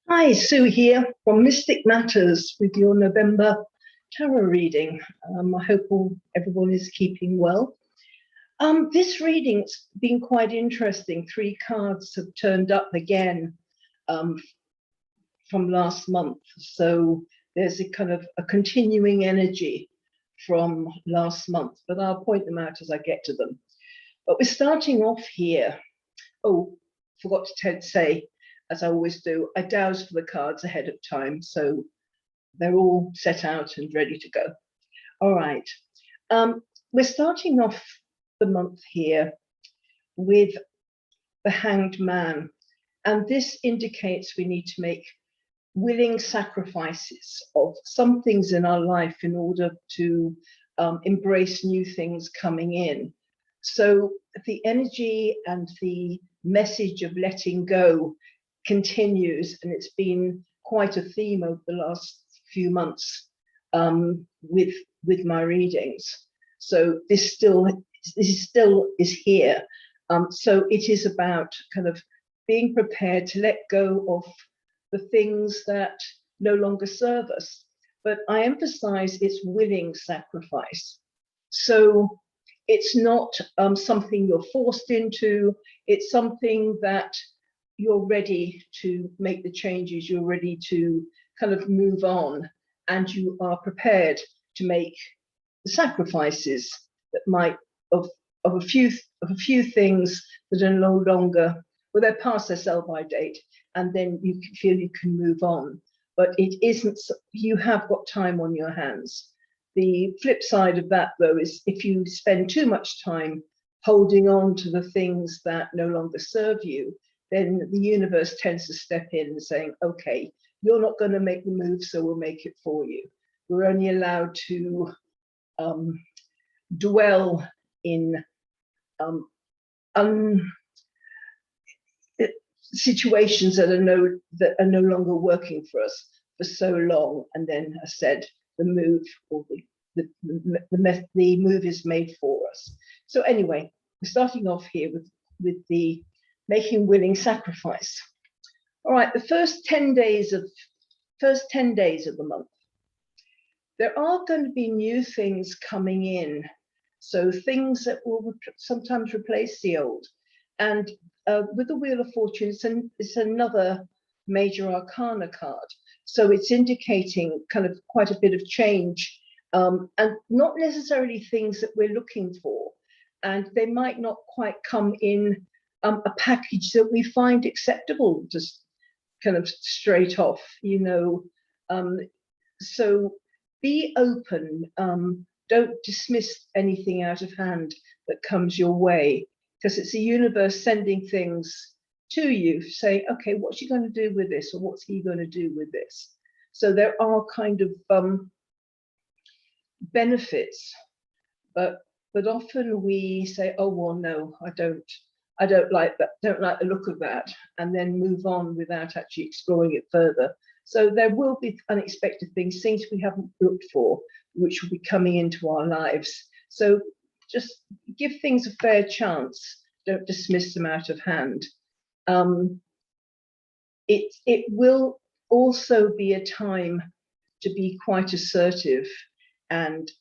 Hi, Sue here from Mystic Matters with your November tarot reading. I hope everyone is keeping well. This reading's been quite interesting. Three cards have turned up again um, from last month. So there's a kind of a continuing energy from last month, but I'll point them out as I get to them. But we're starting off here. Oh, forgot to say, as I always do, I dowse for the cards ahead of time, so they're all set out and ready to go. All right. We're starting off the month here with the Hanged Man, and this indicates we need to make willing sacrifices of some things in our life in order to embrace new things coming in. So the energy and the message of letting go continues, and it's been quite a theme over the last few months with my readings. So this still is here. So it is about kind of being prepared to let go of the things that no longer serve us. But I emphasize it's willing sacrifice. So it's not something you're forced into. It's something that you're ready to make the changes. You're ready to kind of move on, and you are prepared to make the sacrifices that might of a few things that are no longer, well, they're past their sell-by date, and then you feel you can move on. But it isn't. You have got time on your hands. The flip side of that, though, is if you spend too much time holding on to the things that no longer serve you, then the universe tends to step in and saying, okay, you're not going to make the move, so we'll make it for you. We're only allowed to dwell in situations that are no longer working for us for so long, and then I said the move or the move is made for us. So anyway, we're starting off here with the making willing sacrifice. All right, the first 10 days of the month, there are going to be new things coming in. So things that will sometimes replace the old. And with the Wheel of Fortune, it's another major arcana card. So it's indicating kind of quite a bit of change, and not necessarily things that we're looking for. And they might not quite come in a package that we find acceptable, just kind of straight off, you know. So be open. Don't dismiss anything out of hand that comes your way, because it's the universe sending things to you, saying, okay, what's she going to do with this, or what's he going to do with this? So there are kind of benefits, but often we say, oh well, no, I don't like that, don't like the look of that, and then move on without actually exploring it further. So there will be unexpected things we haven't looked for, which will be coming into our lives. So just give things a fair chance. Don't dismiss them out of hand. It will also be a time to be quite assertive and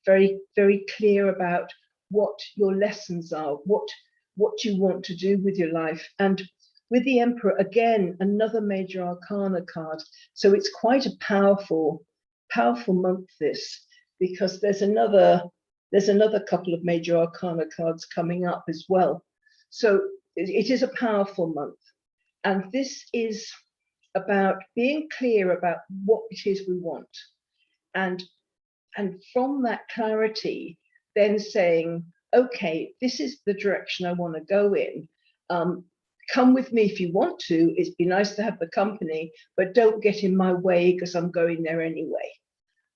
very, very clear about what your lessons are, what you want to do with your life. And with the Emperor, again, another major arcana card. So it's quite a powerful month, this, because there's another couple of major arcana cards coming up as well. So it is a powerful month. And this is about being clear about what it is we want. And from that clarity, then saying, okay, this is the direction I want to go in. Come with me if you want to. It'd be nice to have the company, but don't get in my way because I'm going there anyway.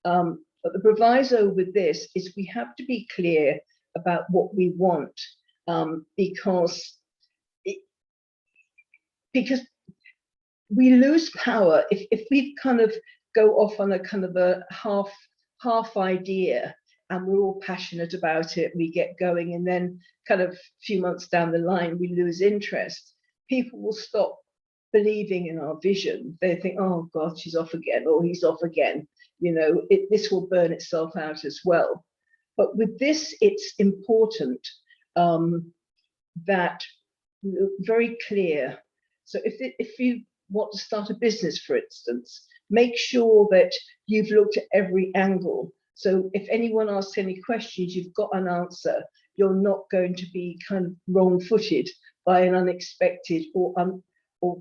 But the proviso with this is we have to be clear about what we want, because we lose power if we kind of go off on a kind of a half idea, and we're all passionate about it, we get going, and then kind of a few months down the line we lose interest. People will stop believing in our vision, they think, oh God, she's off again, or he's off again. You know, this will burn itself out as well. But with this, it's important that very clear. So if you want to start a business, for instance, make sure that you've looked at every angle. So if anyone asks any questions, you've got an answer. You're not going to be kind of wrong-footed by an unexpected or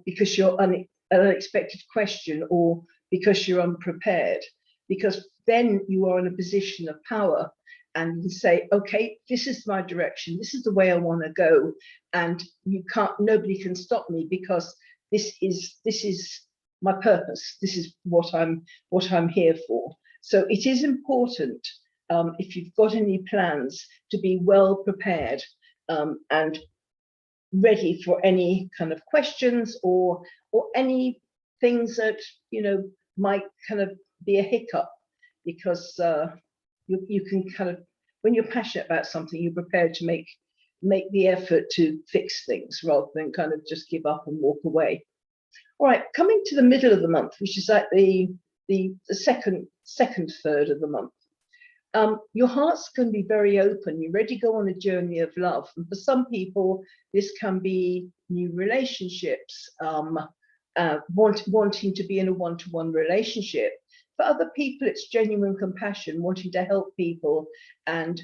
because you're an unexpected question, or because you're unprepared, because then you are in a position of power and you say, okay, this is my direction, this is the way I want to go, and nobody can stop me, because this is my purpose, this is what I'm here for. So it is important, if you've got any plans, to be well prepared and ready for any kind of questions or any things that, you know, might kind of be a hiccup, because you can kind of, when you're passionate about something, you're prepared to make the effort to fix things rather than kind of just give up and walk away. All right, coming to the middle of the month, which is like the second third of the month, your heart's going to be very open. You're ready to go on a journey of love. And for some people, this can be new relationships, wanting to be in a one-to-one relationship. For other people, it's genuine compassion, wanting to help people and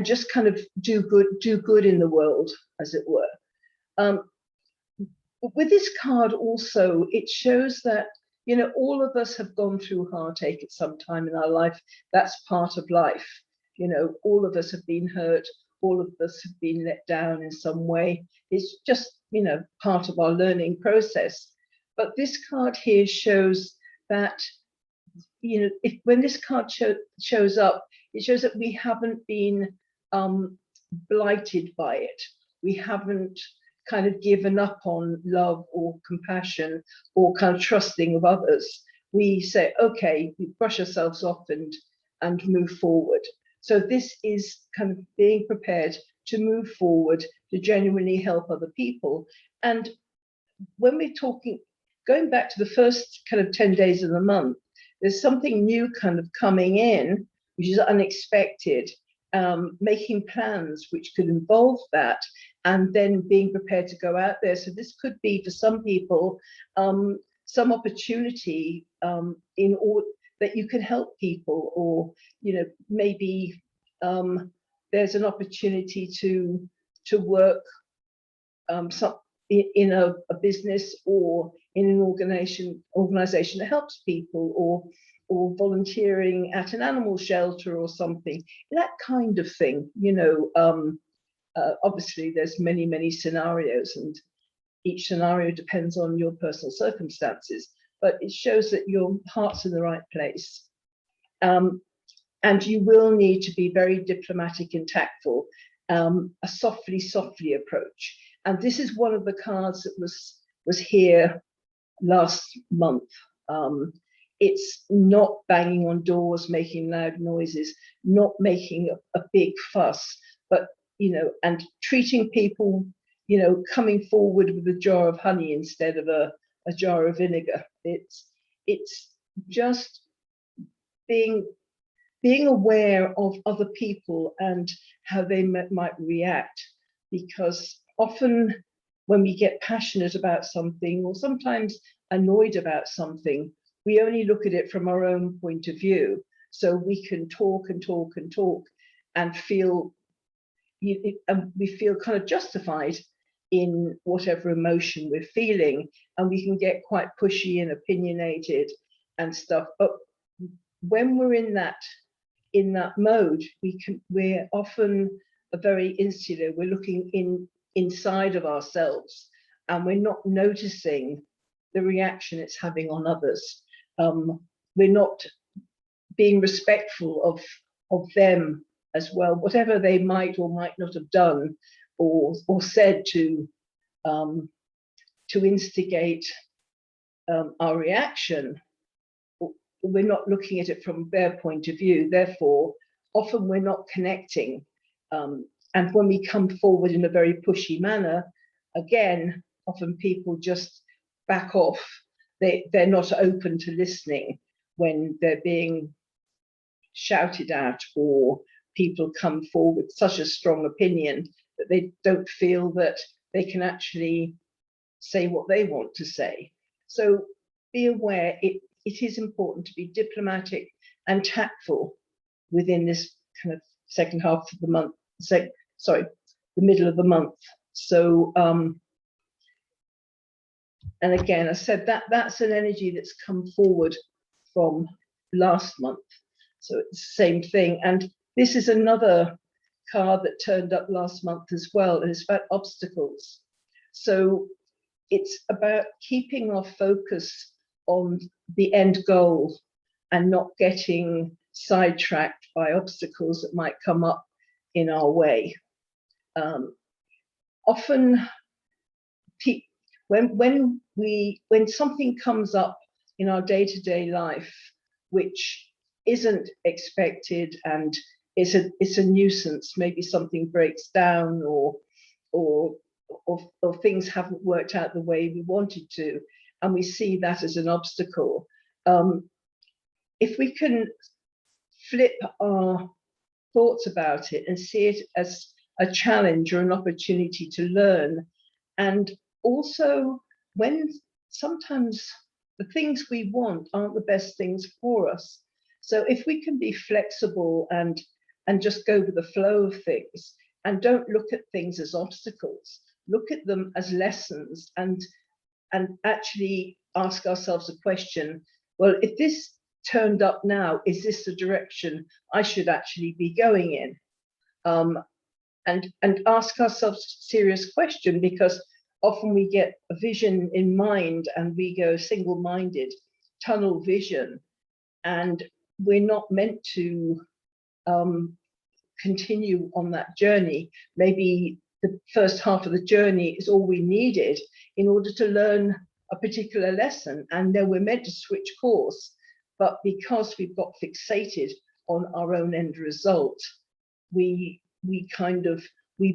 just kind of do good in the world, as it were. With this card also, it shows that, you know, all of us have gone through heartache at some time in our life. That's part of life. You know, all of us have been hurt. All of us have been let down in some way. It's just, you know, part of our learning process. But this card here shows that, you know, when this card shows up, it shows that we haven't been blighted by it. We haven't kind of given up on love or compassion or kind of trusting of others. We say, okay, we brush ourselves off and move forward. So this is kind of being prepared to move forward, to genuinely help other people. And when we're talking, going back to the first kind of 10 days of the month, there's something new kind of coming in, which is unexpected, making plans which could involve that, and then being prepared to go out there. So this could be, for some people, some opportunity that you can help people, or, you know, maybe there's an opportunity to work in a business or in an organization that helps people, or volunteering at an animal shelter or something, that kind of thing. You know, obviously there's many scenarios, and each scenario depends on your personal circumstances, but it shows that your heart's in the right place. And you will need to be very diplomatic and tactful, a softly approach. And this is one of the cards that was here last month. It's not banging on doors, making loud noises, not making a big fuss, but, you know, and treating people, you know, coming forward with a jar of honey instead of a jar of vinegar. It's just being aware of other people and how they might react, because often when we get passionate about something, or sometimes annoyed about something, we only look at it from our own point of view. So we can talk and talk and talk and feel, and we feel kind of justified in whatever emotion we're feeling, and we can get quite pushy and opinionated and stuff. But when we're in that mode, we're often very insular. We're looking inside of ourselves, and we're not noticing the reaction it's having on others. We're not being respectful of them as well, whatever they might or might not have done or said to instigate our reaction. We're not looking at it from their point of view. Therefore, often we're not connecting. And when we come forward in a very pushy manner, again, often people just back off. They're not open to listening when they're being shouted at, or people come forward with such a strong opinion that they don't feel that they can actually say what they want to say. So be aware, it is important to be diplomatic and tactful within this kind of second half of the month, the middle of the month. So, and again, I said that's an energy that's come forward from last month. So it's the same thing. And this is another card that turned up last month as well, and it's about obstacles. So it's about keeping our focus on the end goal and not getting sidetracked by obstacles that might come up in our way. Often, when something comes up in our day-to-day life which isn't expected and it's a nuisance, maybe something breaks down or things haven't worked out the way we wanted to, and we see that as an obstacle. If we can flip our thoughts about it and see it as a challenge or an opportunity to learn, and also when sometimes the things we want aren't the best things for us. So if we can be flexible and just go with the flow of things and don't look at things as obstacles, look at them as lessons, and actually ask ourselves a question, well, if this turned up now, is this the direction I should actually be going in? And ask ourselves a serious question, because often we get a vision in mind and we go single-minded, tunnel vision, and we're not meant to continue on that journey. Maybe the first half of the journey is all we needed in order to learn a particular lesson, and then we're meant to switch course. But because we've got fixated on our own end result, we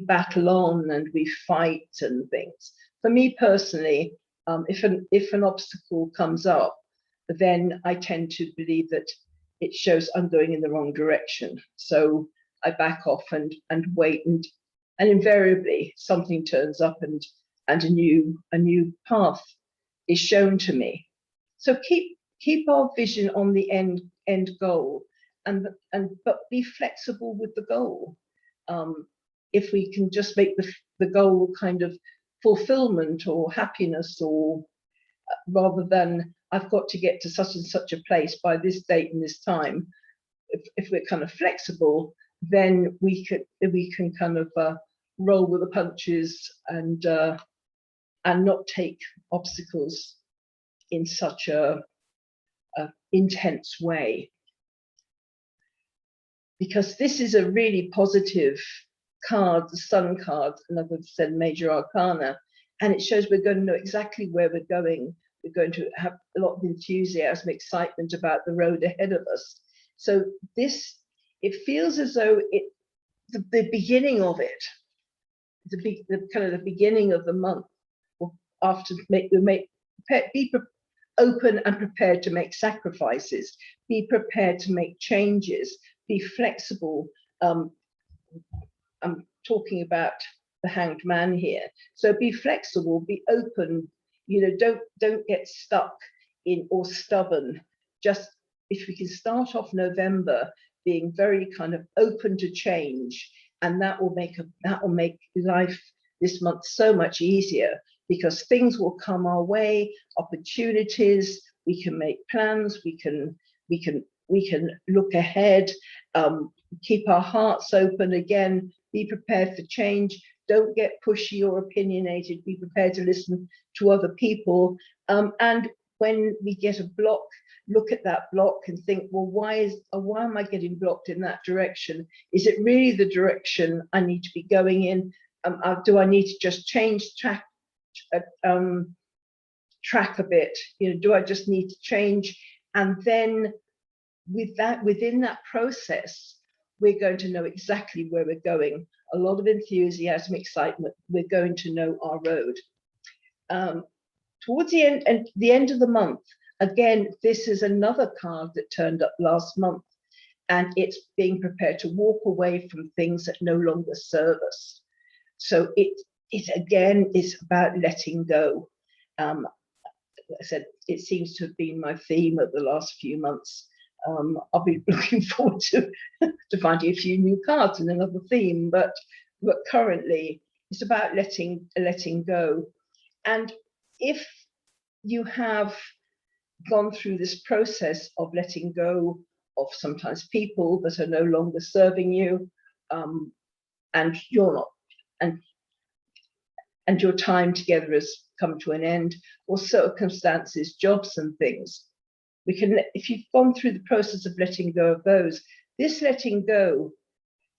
battle on and we fight and things. For me personally, if an obstacle comes up, then I tend to believe that it shows I'm going in the wrong direction. So I back off and wait, and invariably something turns up and a new path is shown to me. So keep our vision on the end goal, but be flexible with the goal. If we can just make the goal kind of fulfillment or happiness, or rather than I've got to get to such and such a place by this date and this time, if we're kind of flexible, then we can kind of roll with the punches and not take obstacles in such a intense way. Because this is a really positive card, the Sun card, another said major arcana, and it shows we're going to know exactly where we're going. We're going to have a lot of enthusiasm, excitement about the road ahead of us. So it feels as though the beginning of it, the kind of the beginning of the month, or after be open and prepared to make sacrifices, be prepared to make changes, be flexible. I'm talking about the Hanged Man here. So be flexible, be open, don't get stuck in or stubborn. Just if we can start off November being very kind of open to change, and that will make life this month so much easier, because things will come our way, opportunities, we can make plans, we can look ahead, keep our hearts open again, be prepared for change, don't get pushy or opinionated, be prepared to listen to other people. And when we get a block, look at that block and think, well, why am I getting blocked in that direction? Is it really the direction I need to be going in? Do I need to just change track a bit? Do I just need to change? And then within that process, we're going to know exactly where we're going. A lot of enthusiasm, excitement, we're going to know our road. Towards the end, and the end of the month, again, this is another card that turned up last month, and it's being prepared to walk away from things that no longer serve us. So it again is about letting go. Like I said, it seems to have been my theme of the last few months. I'll be looking forward to finding a few new cards and another theme, but currently it's about letting go. And if you have gone through this process of letting go of sometimes people that are no longer serving you, and you're not, and your time together has come to an end, or circumstances, jobs and things, we can, if you've gone through the process of letting go of those, this letting go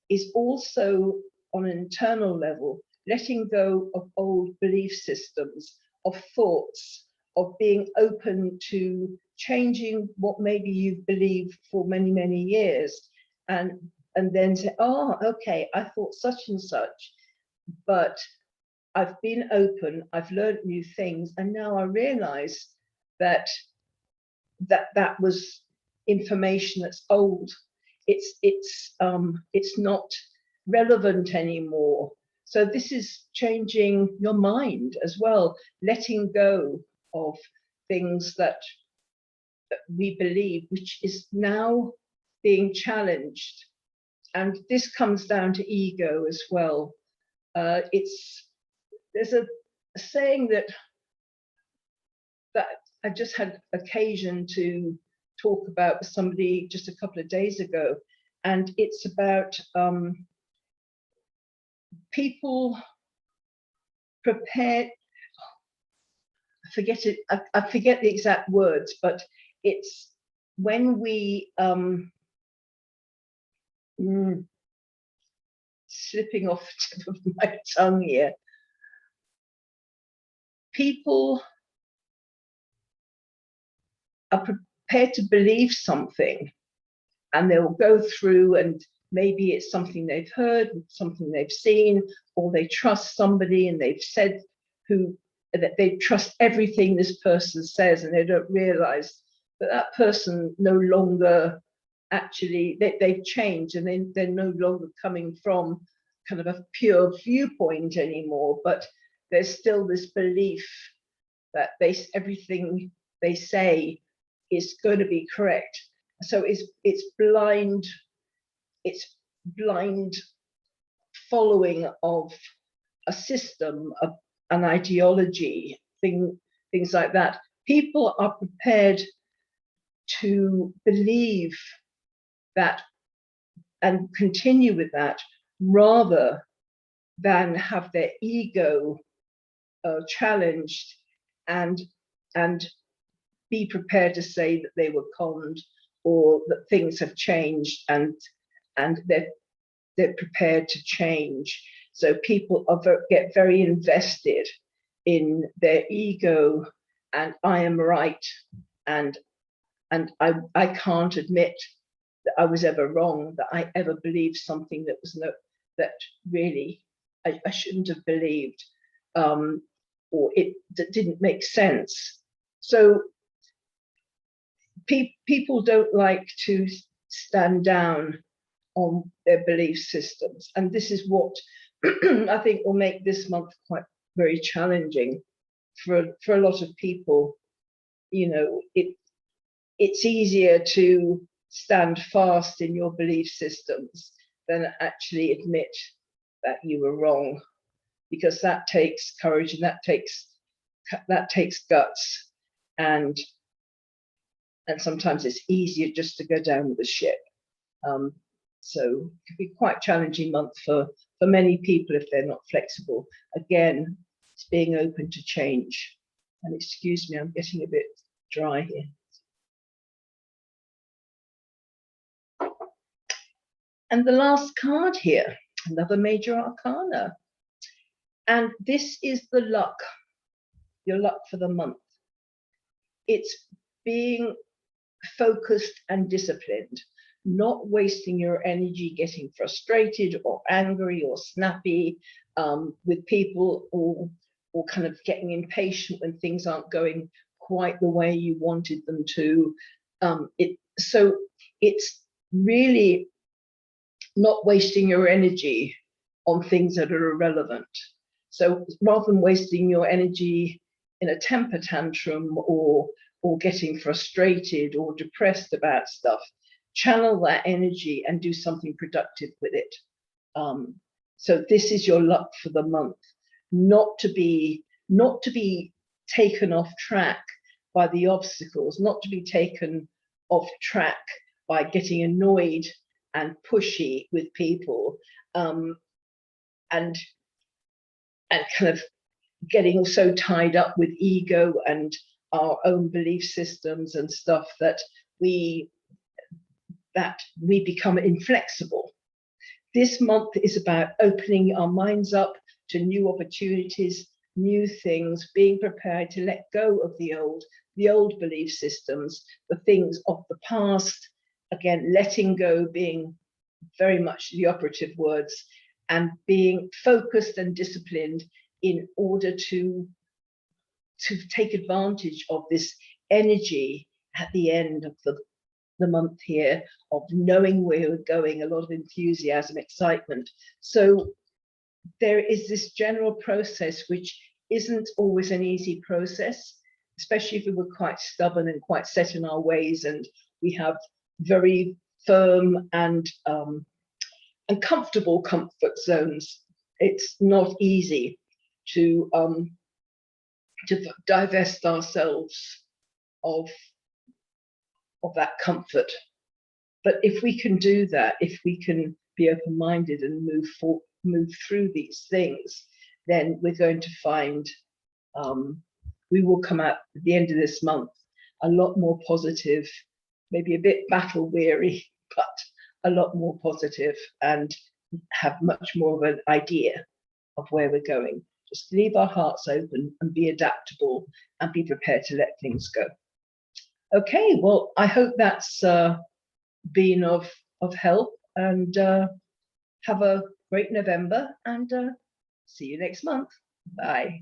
is also on an internal level, letting go of old belief systems, of thoughts, of being open to changing what maybe you've believed for many, many years, and then say, oh, okay, I thought such and such, but I've been open, I've learned new things, and now I realize that that was information that's old. It's not relevant anymore. So this is changing your mind as well, letting go of things that we believe, which is now being challenged. And this comes down to ego as well. There's a saying that I just had occasion to talk about with somebody just a couple of days ago, and it's about people prepared. I forget it. I forget the exact words, but it's when we slipping off the tip of my tongue here. People are prepared to believe something, and they will go through, and maybe it's something they've heard, something they've seen, or they trust somebody and they've said that they trust everything this person says, and they don't realize that that person no longer actually, they've changed, and they're no longer coming from kind of a pure viewpoint anymore, but there's still this belief that everything they say is going to be correct. So it's blind following of a system, an ideology, things like that. People are prepared to believe that and continue with that rather than have their ego challenged and be prepared to say that they were conned or that things have changed, and they're prepared to change. So people get very invested in their ego, and I am right, and I can't admit that I was ever wrong, that I ever believed something that was that really I shouldn't have believed, or that didn't make sense. So people don't like to stand down on their belief systems, and this is what I think will make this month quite very challenging for a lot of people. You know, it's easier to stand fast in your belief systems than actually admit that you were wrong, because that takes courage, and that takes guts, and sometimes it's easier just to go down with the ship. So it could be quite challenging month for many people if they're not flexible. Again, it's being open to change. And excuse me, I'm getting a bit dry here. And the last card here, another major arcana. And this is the luck, your luck for the month. It's being focused and disciplined, not wasting your energy getting frustrated or angry or snappy with people, or kind of getting impatient when things aren't going quite the way you wanted them to. So it's really not wasting your energy on things that are irrelevant. So rather than wasting your energy in a temper tantrum or getting frustrated or depressed about stuff, channel that energy and do something productive with it. So this is your luck for the month, not to be taken off track by the obstacles, not to be taken off track by getting annoyed and pushy with people, and kind of getting so tied up with ego and our own belief systems and stuff that we become inflexible. This month is about opening our minds up to new opportunities, new things, being prepared to let go of the old belief systems, the things of the past. Again, letting go being very much the operative words, and being focused and disciplined in order to take advantage of this energy at the end of the month here, of knowing where we're going, a lot of enthusiasm, excitement. So there is this general process which isn't always an easy process, especially if we were quite stubborn and quite set in our ways, and we have very firm and comfortable comfort zones. It's not easy to divest ourselves of that comfort. But if we can do that, if we can be open-minded and move through these things, then we're going to find we will come out at the end of this month a lot more positive, maybe a bit battle weary, but a lot more positive, and have much more of an idea of where we're going. Just leave our hearts open and be adaptable and be prepared to let things go. Okay, well, I hope that's been of help, and have a great November, and see you next month. Bye.